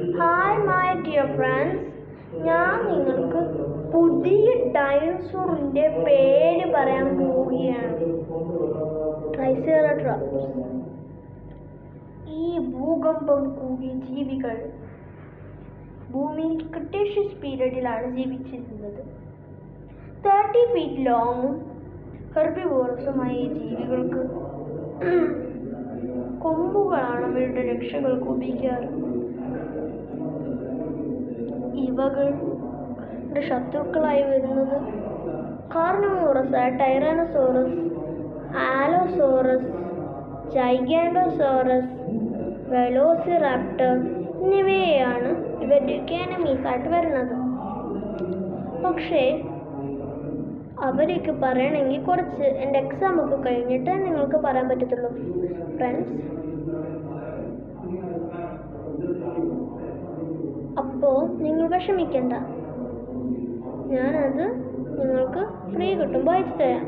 Hi my dear friends, ഞാൻ നിങ്ങൾക്ക് പുതിയ ഡൈനോസോറിൻ്റെ പേര് പറയാൻ പോവുകയാണ്. ട്രൈസെറാടോപ്സ്. ഈ ഭൂകമ്പം കൂടിയ ജീവികൾ ഭൂമിയിൽ ക്രിട്ടേഷ്യസ് പീരിയഡിലാണ് ജീവിച്ചിരുന്നത്. 30 feet ലോങ്ങും ഹെർബിവോറസുമായ ഈ ജീവികൾക്ക് കൊമ്പുകളാണ് അവരുടെ രക്ഷകൾക്ക് ഉപയോഗിക്കാറ്. ഇവകളുടെ ശത്രുക്കളായി വരുന്നത് കാർണിവോറസ്, ടൈറാനോസോറസ്, ആലോസോറസ്, ജൈഗാന്റോസോറസ്, വെലോസിറാപ്റ്റർ എന്നിവയാണ് ഇവരുടെയൊക്കെ എനിമീസ് ആയിട്ട് വരുന്നത്. പക്ഷേ അവരെയൊക്കെ പറയണമെങ്കിൽ കുറച്ച് എൻ്റെ എക്സാം ഒക്കെ കഴിഞ്ഞിട്ട് നിങ്ങൾക്ക് പറയാൻ പറ്റത്തുള്ളൂ ഫ്രണ്ട്സ്. അപ്പോൾ നിങ്ങൾ വിഷമിക്കണ്ട, ഞാനത് നിങ്ങൾക്ക് ഫ്രീ കിട്ടുമ്പോൾ അയച്ചു തരാം.